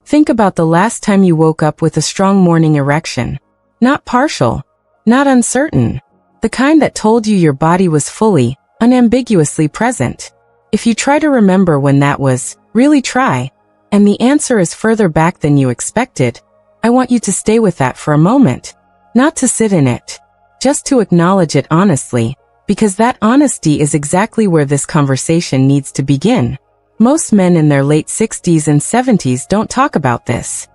Think about the last time you woke up with a strong morning erection. Not partial. Not uncertain. The kind that told you your body was fully, unambiguously present. If you try to remember when that was, really try, and the answer is further back than you expected, I want you to stay with that for a moment. Not to sit in it. Just to acknowledge it honestly, because that honesty is exactly where this conversation needs to begin. Most men in their late 60s and 70s don't talk about this.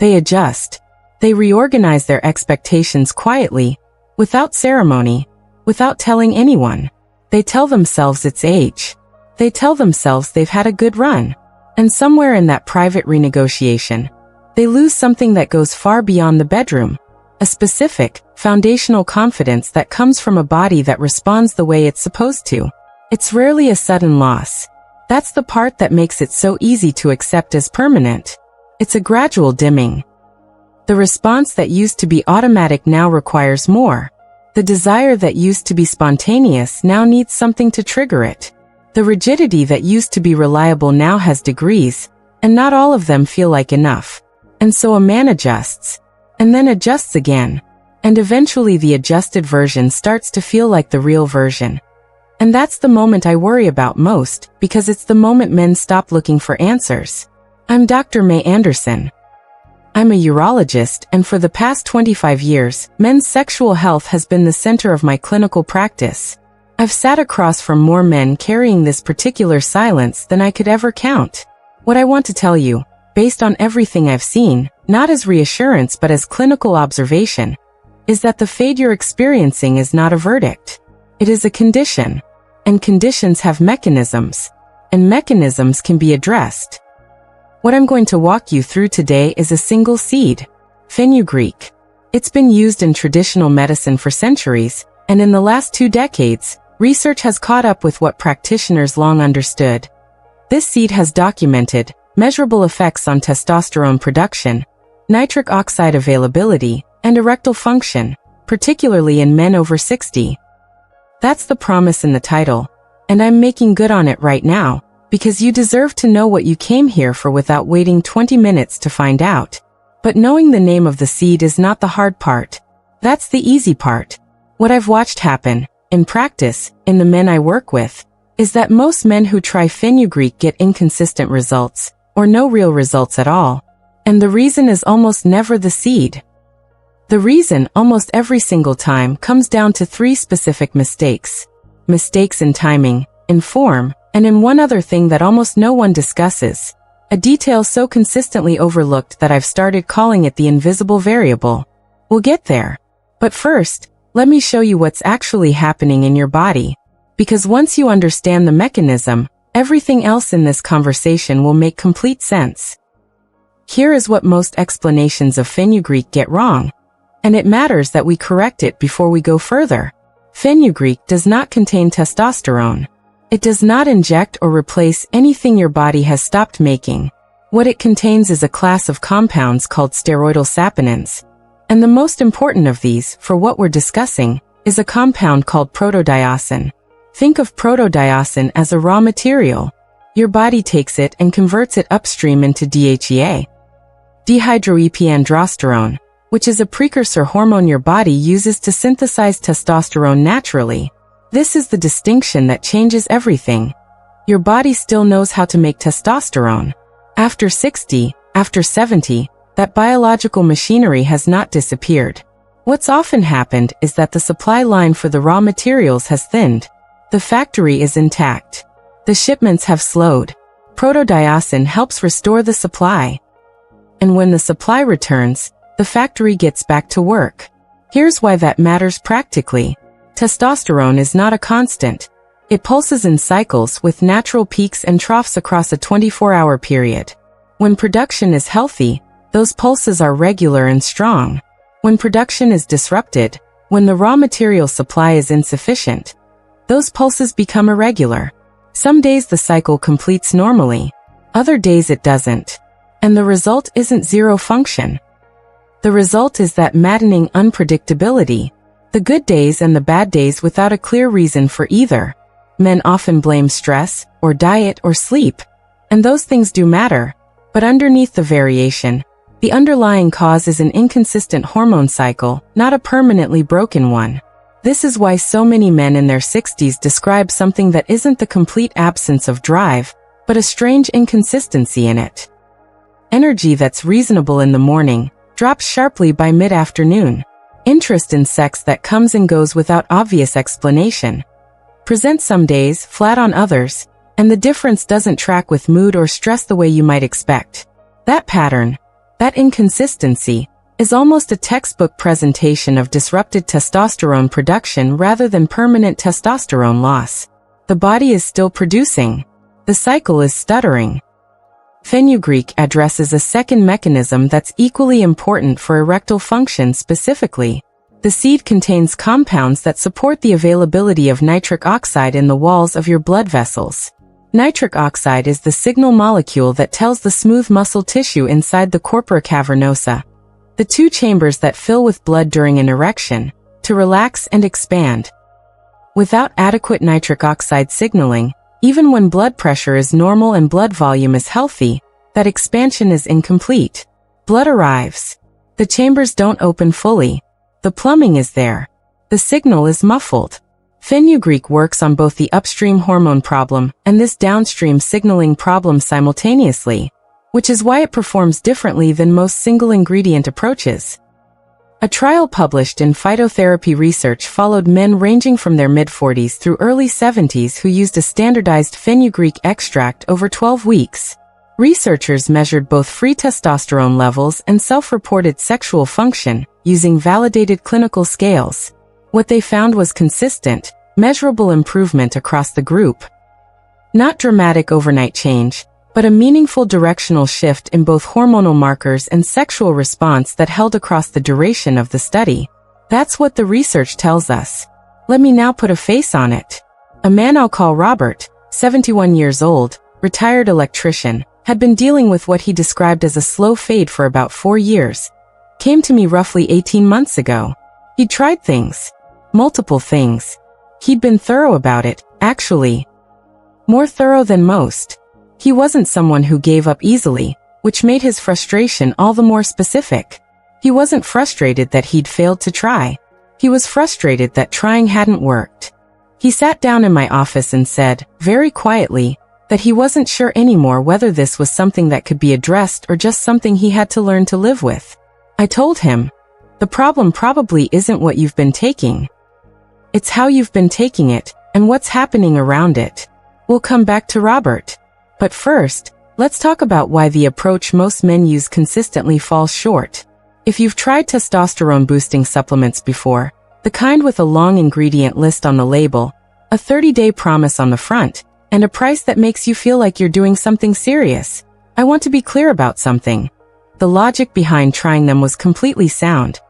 They adjust. They reorganize their expectations quietly, without ceremony, without telling anyone. They tell themselves it's age. They tell themselves they've had a good run. And somewhere in that private renegotiation, they lose something that goes far beyond the bedroom. A specific, foundational confidence that comes from a body that responds the way it's supposed to. It's rarely a sudden loss. That's the part that makes it so easy to accept as permanent. It's a gradual dimming. The response that used to be automatic now requires more. The desire that used to be spontaneous now needs something to trigger it. The rigidity that used to be reliable now has degrees, and not all of them feel like enough. And so a man adjusts, and then adjusts again, and eventually the adjusted version starts to feel like the real version. And that's the moment I worry about most, because it's the moment men stop looking for answers. I'm Dr. Mei Anderson. I'm a urologist, and for the past 25 years, men's sexual health has been the center of my clinical practice. I've sat across from more men carrying this particular silence than I could ever count. What I want to tell you, based on everything I've seen, not as reassurance but as clinical observation, is that the fade you're experiencing is not a verdict. It is a condition. And conditions have mechanisms. And mechanisms can be addressed. What I'm going to walk you through today is a single seed, fenugreek. It's been used in traditional medicine for centuries, and in the last 2 decades, research has caught up with what practitioners long understood. This seed has documented measurable effects on testosterone production, nitric oxide availability, and erectile function, particularly in men over 60. That's the promise in the title, and I'm making good on it right now, because you deserve to know what you came here for without waiting 20 minutes to find out. But knowing the name of the seed is not the hard part. That's the easy part. What I've watched happen, in practice, in the men I work with, is that most men who try fenugreek get inconsistent results, or no real results at all. And the reason is almost never the seed. The reason, almost every single time, comes down to 3 specific mistakes. Mistakes in timing, in form, and in one other thing that almost no one discusses. A detail so consistently overlooked that I've started calling it the invisible variable. We'll get there. But first, let me show you what's actually happening in your body. Because once you understand the mechanism, everything else in this conversation will make complete sense. Here is what most explanations of fenugreek get wrong. And it matters that we correct it before we go further. Fenugreek does not contain testosterone. It does not inject or replace anything your body has stopped making. What it contains is a class of compounds called steroidal saponins. And the most important of these, for what we're discussing, is a compound called protodiasin. Think of protodiasin as a raw material. Your body takes it and converts it upstream into DHEA, dehydroepiandrosterone, which is a precursor hormone your body uses to synthesize testosterone naturally. This is the distinction that changes everything. Your body still knows how to make testosterone. After 60, after 70, that biological machinery has not disappeared. What's often happened is that the supply line for the raw materials has thinned. The factory is intact. The shipments have slowed. Protodiasin helps restore the supply. And when the supply returns, the factory gets back to work. Here's why that matters practically. Testosterone is not a constant. It pulses in cycles with natural peaks and troughs across a 24-hour period. When production is healthy, those pulses are regular and strong. When production is disrupted, when the raw material supply is insufficient, those pulses become irregular. Some days the cycle completes normally. Other days it doesn't. And the result isn't zero function. The result is that maddening unpredictability. The good days and the bad days without a clear reason for either. Men often blame stress, or diet, or sleep. And those things do matter. But underneath the variation, the underlying cause is an inconsistent hormone cycle, not a permanently broken one. This is why so many men in their 60s describe something that isn't the complete absence of drive, but a strange inconsistency in it. Energy that's reasonable in the morning drops sharply by mid-afternoon. Interest in sex that comes and goes without obvious explanation presents some days, flat on others, and the difference doesn't track with mood or stress the way you might expect. That pattern, that inconsistency, is almost a textbook presentation of disrupted testosterone production rather than permanent testosterone loss. The body is still producing. The cycle is stuttering. Fenugreek addresses a second mechanism that's equally important for erectile function specifically. The seed contains compounds that support the availability of nitric oxide in the walls of your blood vessels. Nitric oxide is the signal molecule that tells the smooth muscle tissue inside the corpora cavernosa, the two chambers that fill with blood during an erection, to relax and expand. Without adequate nitric oxide signaling, even when blood pressure is normal and blood volume is healthy, that expansion is incomplete. Blood arrives. The chambers don't open fully. The plumbing is there. The signal is muffled. Fenugreek works on both the upstream hormone problem and this downstream signaling problem simultaneously, which is why it performs differently than most single-ingredient approaches. A trial published in Phytotherapy Research followed men ranging from their mid-40s through early 70s who used a standardized fenugreek extract over 12 weeks. Researchers measured both free testosterone levels and self-reported sexual function using validated clinical scales. What they found was consistent, measurable improvement across the group. Not dramatic overnight change, but a meaningful directional shift in both hormonal markers and sexual response that held across the duration of the study. That's what the research tells us. Let me now put a face on it. A man I'll call Robert, 71 years old, retired electrician, had been dealing with what he described as a slow fade for about 4 years. Came to me roughly 18 months ago. He'd tried things. Multiple things. He'd been thorough about it, actually. More thorough than most. He wasn't someone who gave up easily, which made his frustration all the more specific. He wasn't frustrated that he'd failed to try. He was frustrated that trying hadn't worked. He sat down in my office and said, very quietly, that he wasn't sure anymore whether this was something that could be addressed or just something he had to learn to live with. I told him, the problem probably isn't what you've been taking. It's how you've been taking it, and what's happening around it. We'll come back to Robert. But first, let's talk about why the approach most men use consistently falls short. If you've tried testosterone-boosting supplements before, the kind with a long ingredient list on the label, a 30-day promise on the front, and a price that makes you feel like you're doing something serious, I want to be clear about something. The logic behind trying them was completely sound.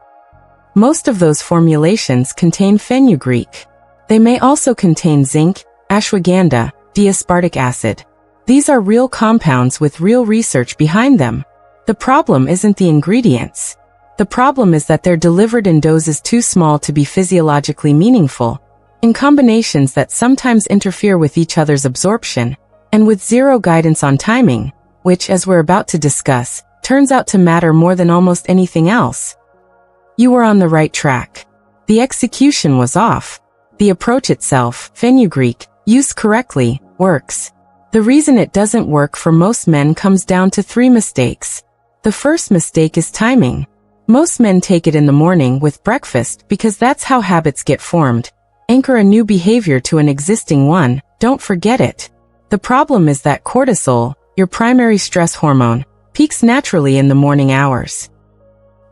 Most of those formulations contain fenugreek. They may also contain zinc, ashwagandha, D-aspartic acid. These are real compounds with real research behind them. The problem isn't the ingredients. The problem is that they're delivered in doses too small to be physiologically meaningful, in combinations that sometimes interfere with each other's absorption, and with zero guidance on timing, which, as we're about to discuss, turns out to matter more than almost anything else. You were on the right track. The execution was off. The approach itself, fenugreek, used correctly, works. The reason it doesn't work for most men comes down to 3 mistakes. The first mistake is timing. Most men take it in the morning with breakfast because that's how habits get formed. Anchor a new behavior to an existing one, don't forget it. The problem is that cortisol, your primary stress hormone, peaks naturally in the morning hours.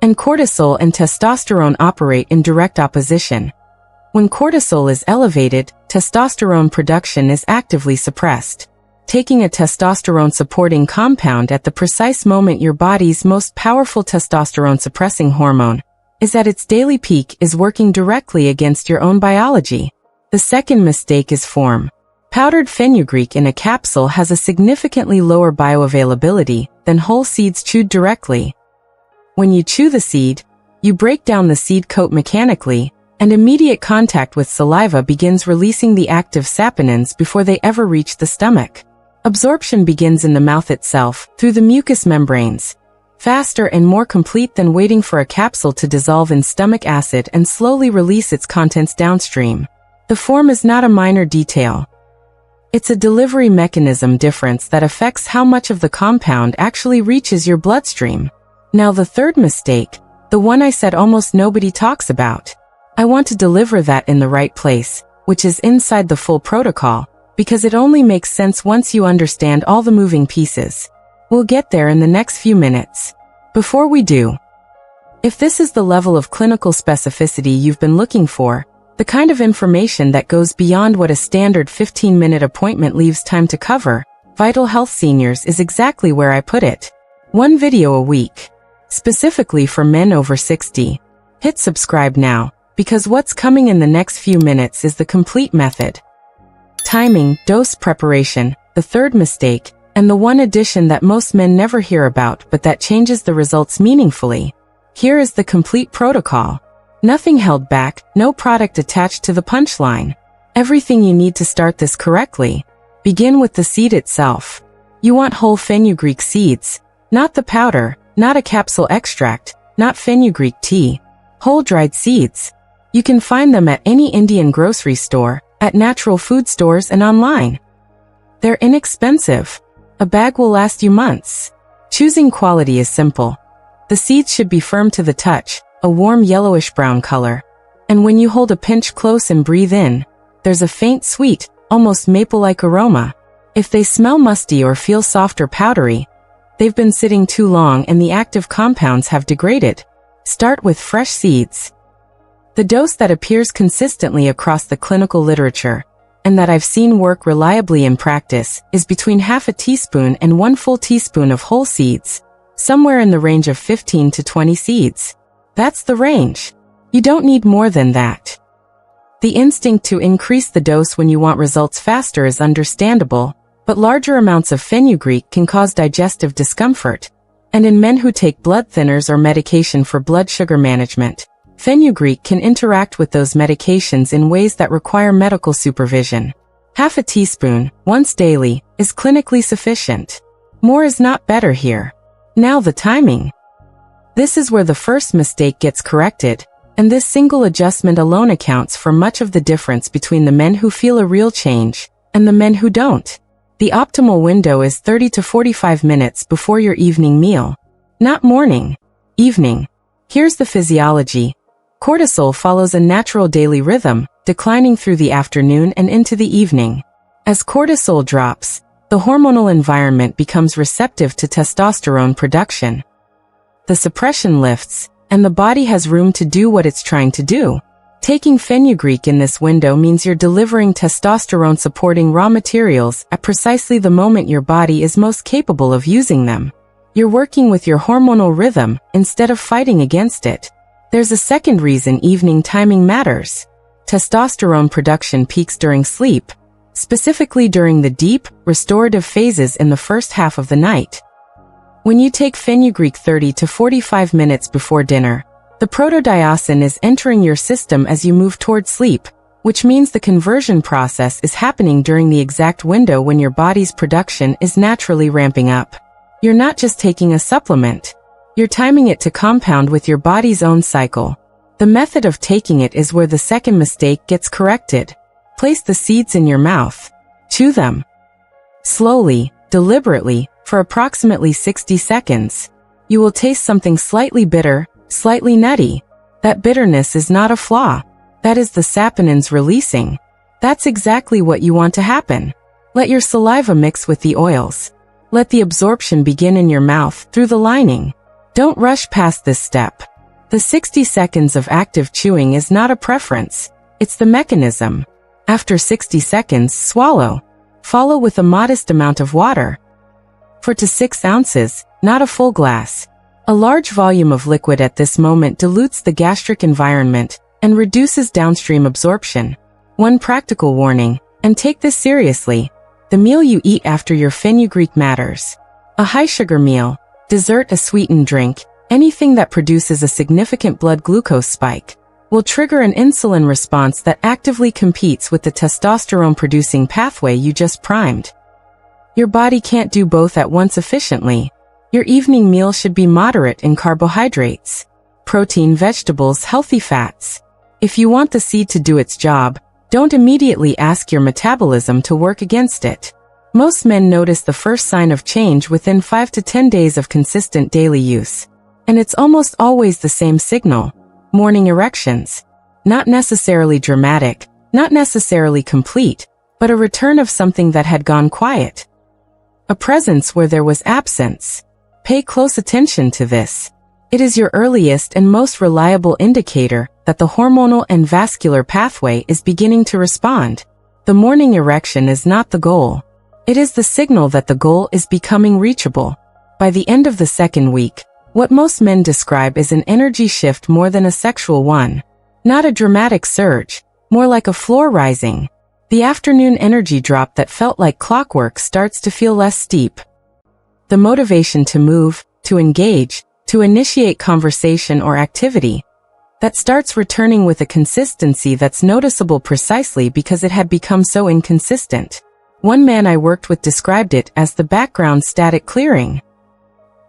And cortisol and testosterone operate in direct opposition. When cortisol is elevated, testosterone production is actively suppressed. Taking a testosterone-supporting compound at the precise moment your body's most powerful testosterone-suppressing hormone is at its daily peak is working directly against your own biology. The second mistake is form. Powdered fenugreek in a capsule has a significantly lower bioavailability than whole seeds chewed directly. When you chew the seed, you break down the seed coat mechanically, and immediate contact with saliva begins releasing the active saponins before they ever reach the stomach. Absorption begins in the mouth itself, through the mucous membranes. Faster and more complete than waiting for a capsule to dissolve in stomach acid and slowly release its contents downstream. The form is not a minor detail. It's a delivery mechanism difference that affects how much of the compound actually reaches your bloodstream. Now the third mistake, the one I said almost nobody talks about. I want to deliver that in the right place, which is inside the full protocol, because it only makes sense once you understand all the moving pieces. We'll get there in the next few minutes. Before we do, if this is the level of clinical specificity you've been looking for, the kind of information that goes beyond what a standard 15-minute appointment leaves time to cover, Vital Health Seniors is exactly where I put it. One video a week. Specifically for men over 60. Hit subscribe now, because what's coming in the next few minutes is the complete method. Timing, dose preparation, the third mistake, and the one addition that most men never hear about but that changes the results meaningfully. Here is the complete protocol. Nothing held back, no product attached to the punchline. Everything you need to start this correctly. Begin with the seed itself. You want whole fenugreek seeds, not the powder, not a capsule extract, not fenugreek tea. Whole dried seeds. You can find them at any Indian grocery store, at natural food stores and online. They're inexpensive. A bag will last you months. Choosing quality is simple. The seeds should be firm to the touch, a warm yellowish-brown color. And when you hold a pinch close and breathe in, there's a faint sweet, almost maple-like aroma. If they smell musty or feel soft or powdery, they've been sitting too long and the active compounds have degraded. Start with fresh seeds. The dose that appears consistently across the clinical literature, and that I've seen work reliably in practice, is between half a teaspoon and 1 full teaspoon of whole seeds, somewhere in the range of 15 to 20 seeds. That's the range. You don't need more than that. The instinct to increase the dose when you want results faster is understandable, but larger amounts of fenugreek can cause digestive discomfort. And in men who take blood thinners or medication for blood sugar management, fenugreek can interact with those medications in ways that require medical supervision. Half a teaspoon, once daily, is clinically sufficient. More is not better here. Now the timing. This is where the first mistake gets corrected, and this single adjustment alone accounts for much of the difference between the men who feel a real change and the men who don't. The optimal window is 30 to 45 minutes before your evening meal. Not morning. Evening. Here's the physiology. Cortisol follows a natural daily rhythm, declining through the afternoon and into the evening. As cortisol drops, the hormonal environment becomes receptive to testosterone production. The suppression lifts, and the body has room to do what it's trying to do. Taking fenugreek in this window means you're delivering testosterone-supporting raw materials at precisely the moment your body is most capable of using them. You're working with your hormonal rhythm instead of fighting against it. There's a second reason evening timing matters. Testosterone production peaks during sleep, specifically during the deep, restorative phases in the first half of the night. When you take fenugreek 30 to 45 minutes before dinner, the protodiacetin is entering your system as you move toward sleep, which means the conversion process is happening during the exact window when your body's production is naturally ramping up. You're not just taking a supplement. You're timing it to compound with your body's own cycle. The method of taking it is where the second mistake gets corrected. Place the seeds in your mouth. Chew them. Slowly, deliberately, for approximately 60 seconds. You will taste something slightly bitter, slightly nutty. That bitterness is not a flaw. That is the saponins releasing. That's exactly what you want to happen. Let your saliva mix with the oils. Let the absorption begin in your mouth through the lining. Don't rush past this step. The 60 seconds of active chewing is not a preference. It's the mechanism. After 60 seconds, swallow. Follow with a modest amount of water. 4 to 6 ounces, not a full glass. A large volume of liquid at this moment dilutes the gastric environment and reduces downstream absorption. One practical warning, and take this seriously. The meal you eat after your fenugreek matters. A high-sugar meal, dessert, a sweetened drink, anything that produces a significant blood glucose spike, will trigger an insulin response that actively competes with the testosterone-producing pathway you just primed. Your body can't do both at once efficiently. Your evening meal should be moderate in carbohydrates, protein, vegetables, healthy fats. If you want the seed to do its job, don't immediately ask your metabolism to work against it. Most men notice the first sign of change within 5 to 10 days of consistent daily use. And it's almost always the same signal: morning erections. Not necessarily dramatic, not necessarily complete, but a return of something that had gone quiet. A presence where there was absence. Pay close attention to this. It is your earliest and most reliable indicator that the hormonal and vascular pathway is beginning to respond. The morning erection is not the goal. It is the signal that the goal is becoming reachable. By the end of the second week, what most men describe is an energy shift more than a sexual one. Not a dramatic surge, more like a floor rising. The afternoon energy drop that felt like clockwork starts to feel less steep. The motivation to move, to engage, to initiate conversation or activity, that starts returning with a consistency that's noticeable precisely because it had become so inconsistent. One man I worked with described it as the background static clearing.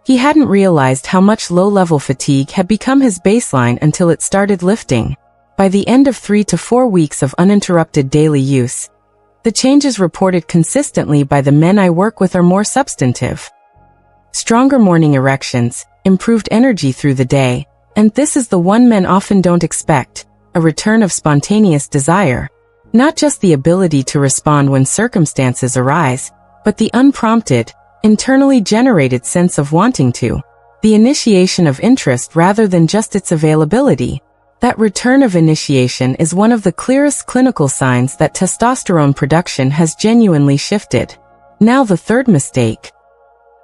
He hadn't realized how much low-level fatigue had become his baseline until it started lifting. By the end of 3 to 4 weeks of uninterrupted daily use, the changes reported consistently by the men I work with are more substantive. Stronger morning erections, improved energy through the day, and this is the one men often don't expect: a return of spontaneous desire. Not just the ability to respond when circumstances arise, but the unprompted, internally generated sense of wanting to. The initiation of interest rather than just its availability. That return of initiation is one of the clearest clinical signs that testosterone production has genuinely shifted. Now the third mistake.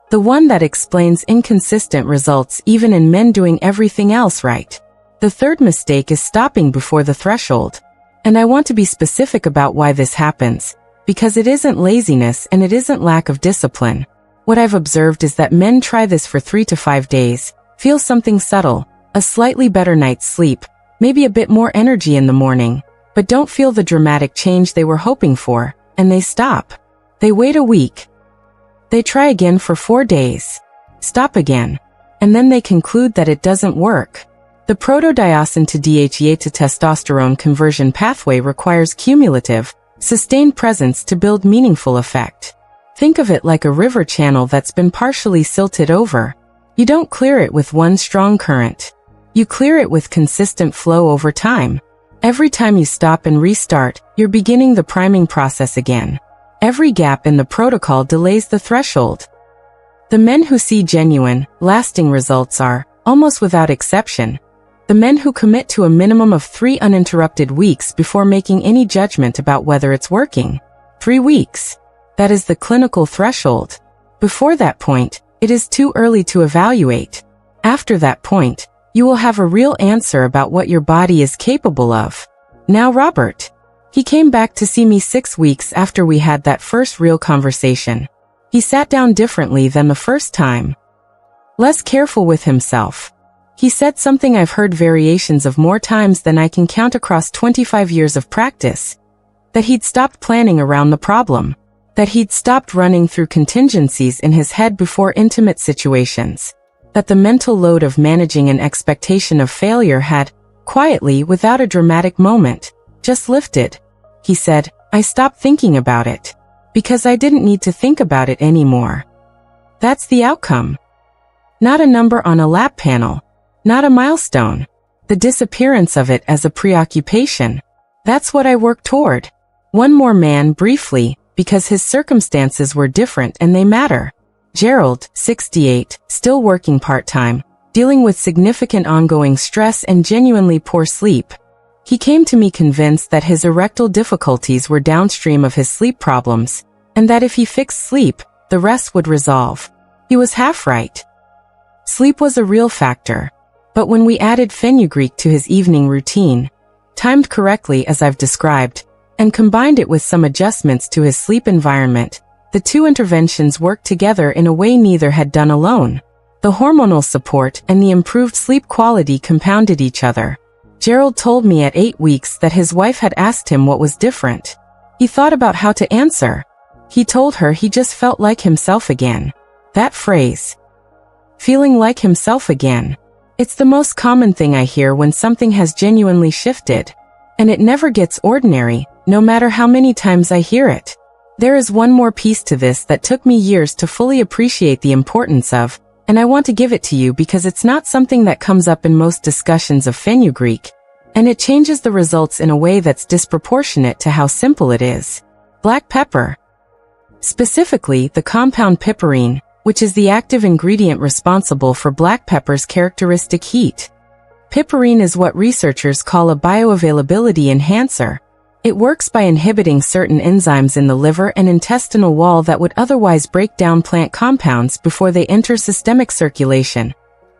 The one that explains inconsistent results even in men doing everything else right. The third mistake is stopping before the threshold. And I want to be specific about why this happens, because it isn't laziness and it isn't lack of discipline. What I've observed is that men try this for 3 to 5 days, feel something subtle, a slightly better night's sleep, maybe a bit more energy in the morning, but don't feel the dramatic change they were hoping for, and they stop. They wait a week. They try again for 4 days. Stop again. And then they conclude that it doesn't work. The protodiosine to DHEA to testosterone conversion pathway requires cumulative, sustained presence to build meaningful effect. Think of it like a river channel that's been partially silted over. You don't clear it with one strong current. You clear it with consistent flow over time. Every time you stop and restart, you're beginning the priming process again. Every gap in the protocol delays the threshold. The men who see genuine, lasting results are, almost without exception, the men who commit to a minimum of 3 uninterrupted weeks before making any judgment about whether it's working. 3 weeks. That is the clinical threshold. Before that point, it is too early to evaluate. After that point, you will have a real answer about what your body is capable of. Now Robert. He came back to see me 6 weeks after we had that first real conversation. He sat down differently than the first time. Less careful with himself. He said something I've heard variations of more times than I can count across 25 years of practice. That he'd stopped planning around the problem. That he'd stopped running through contingencies in his head before intimate situations. That the mental load of managing an expectation of failure had, quietly, without a dramatic moment, just lifted. He said, I stopped thinking about it. Because I didn't need to think about it anymore. That's the outcome. Not a number on a lab panel. Not a milestone. The disappearance of it as a preoccupation. That's what I worked toward. One more man briefly, because his circumstances were different and they matter. Gerald, 68, still working part-time, dealing with significant ongoing stress and genuinely poor sleep. He came to me convinced that his erectile difficulties were downstream of his sleep problems, and that if he fixed sleep, the rest would resolve. He was half right. Sleep was a real factor. But when we added fenugreek to his evening routine, timed correctly as I've described, and combined it with some adjustments to his sleep environment, the two interventions worked together in a way neither had done alone. The hormonal support and the improved sleep quality compounded each other. Gerald told me at 8 weeks that his wife had asked him what was different. He thought about how to answer. He told her he just felt like himself again. That phrase, feeling like himself again, it's the most common thing I hear when something has genuinely shifted. And it never gets ordinary, no matter how many times I hear it. There is one more piece to this that took me years to fully appreciate the importance of, and I want to give it to you because it's not something that comes up in most discussions of fenugreek, and it changes the results in a way that's disproportionate to how simple it is. Black pepper. Specifically, the compound piperine, which is the active ingredient responsible for black pepper's characteristic heat. Piperine is what researchers call a bioavailability enhancer. It works by inhibiting certain enzymes in the liver and intestinal wall that would otherwise break down plant compounds before they enter systemic circulation,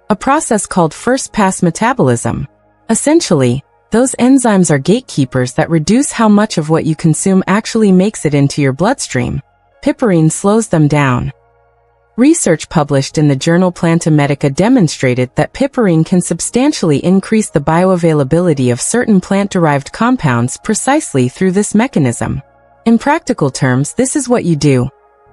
a process called first-pass metabolism. Essentially, those enzymes are gatekeepers that reduce how much of what you consume actually makes it into your bloodstream. Piperine slows them down. Research published in the journal Planta Medica demonstrated that piperine can substantially increase the bioavailability of certain plant-derived compounds precisely through this mechanism. In practical terms, this is what you do.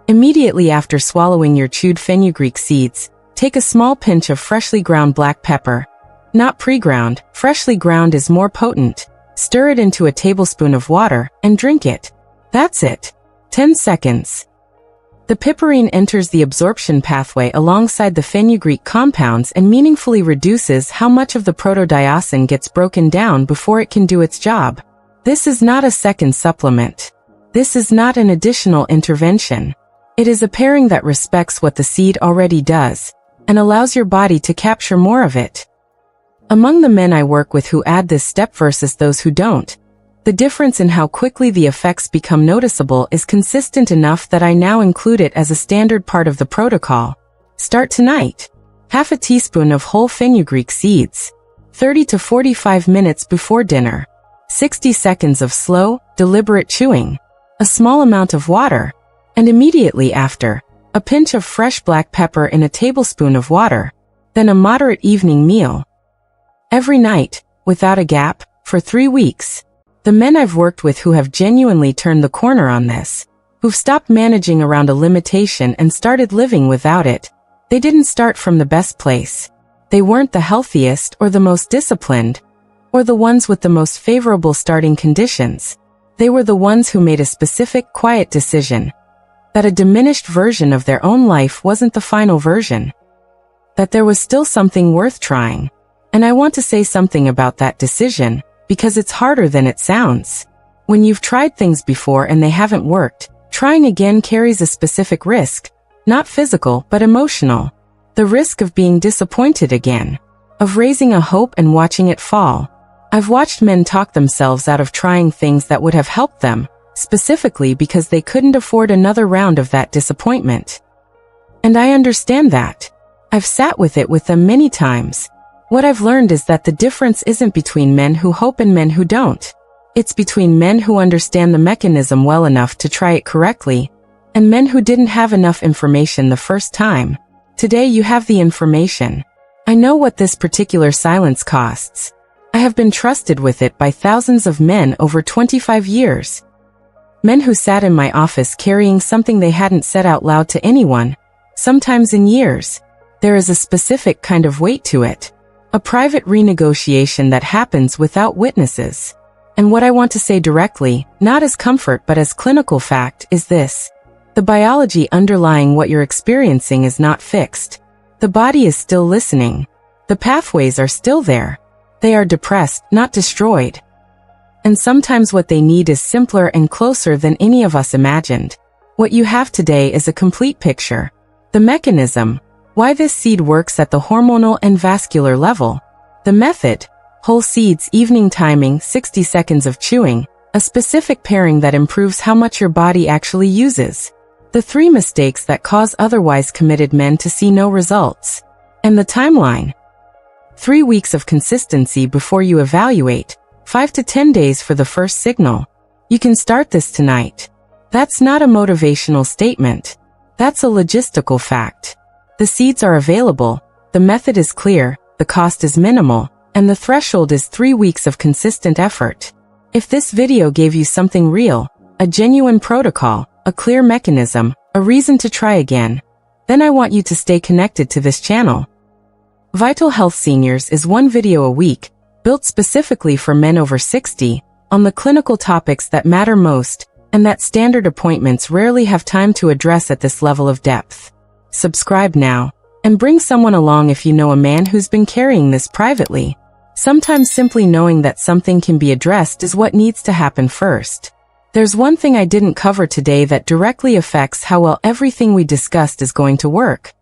Immediately after swallowing your chewed fenugreek seeds, take a small pinch of freshly ground black pepper. Not pre-ground, freshly ground is more potent. Stir it into a tablespoon of water and drink it. That's it. 10 seconds. The piperine enters the absorption pathway alongside the fenugreek compounds and meaningfully reduces how much of the protodiosine gets broken down before it can do its job. This is not a second supplement. This is not an additional intervention. It is a pairing that respects what the seed already does and allows your body to capture more of it. Among the men I work with who add this step versus those who don't, the difference in how quickly the effects become noticeable is consistent enough that I now include it as a standard part of the protocol. Start tonight. Half a teaspoon of whole fenugreek seeds. 30 to 45 minutes before dinner. 60 seconds of slow, deliberate chewing. A small amount of water. And immediately after, a pinch of fresh black pepper in a tablespoon of water. Then a moderate evening meal. Every night, without a gap, for 3 weeks. The men I've worked with who have genuinely turned the corner on this, who've stopped managing around a limitation and started living without it, they didn't start from the best place. They weren't the healthiest or the most disciplined, or the ones with the most favorable starting conditions. They were the ones who made a specific, quiet decision. That a diminished version of their own life wasn't the final version. That there was still something worth trying. And I want to say something about that decision, because it's harder than it sounds. When you've tried things before and they haven't worked, trying again carries a specific risk, not physical but emotional. The risk of being disappointed again, of raising a hope and watching it fall. I've watched men talk themselves out of trying things that would have helped them, specifically because they couldn't afford another round of that disappointment. And I understand that. I've sat with it with them many times. What I've learned is that the difference isn't between men who hope and men who don't. It's between men who understand the mechanism well enough to try it correctly, and men who didn't have enough information the first time. Today you have the information. I know what this particular silence costs. I have been trusted with it by thousands of men over 25 years. Men who sat in my office carrying something they hadn't said out loud to anyone, sometimes in years. There is a specific kind of weight to it. A private renegotiation that happens without witnesses. And what I want to say directly, not as comfort but as clinical fact, is this. The biology underlying what you're experiencing is not fixed. The body is still listening. The pathways are still there. They are depressed, not destroyed. And sometimes what they need is simpler and closer than any of us imagined. What you have today is a complete picture. The mechanism, why this seed works at the hormonal and vascular level. The method, whole seeds, evening timing, 60 seconds of chewing, a specific pairing that improves how much your body actually uses. The 3 mistakes that cause otherwise committed men to see no results. And the timeline. 3 weeks of consistency before you evaluate, 5 to 10 days for the first signal. You can start this tonight. That's not a motivational statement. That's a logistical fact. The seeds are available, the method is clear, the cost is minimal, and the threshold is 3 weeks of consistent effort. If this video gave you something real, a genuine protocol, a clear mechanism, a reason to try again, then I want you to stay connected to this channel. Vital Health Seniors is one video a week, built specifically for men over 60, on the clinical topics that matter most and that standard appointments rarely have time to address at this level of depth. Subscribe now, and bring someone along if you know a man who's been carrying this privately. Sometimes simply knowing that something can be addressed is what needs to happen first. There's one thing I didn't cover today that directly affects how well everything we discussed is going to work.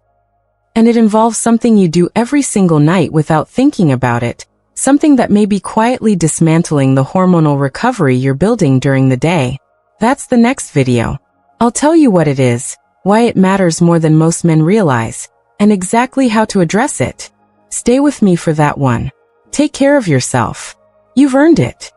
And it involves something you do every single night without thinking about it, something that may be quietly dismantling the hormonal recovery you're building during the day. That's the next video. I'll tell you what it is, why it matters more than most men realize, and exactly how to address it. Stay with me for that one. Take care of yourself. You've earned it.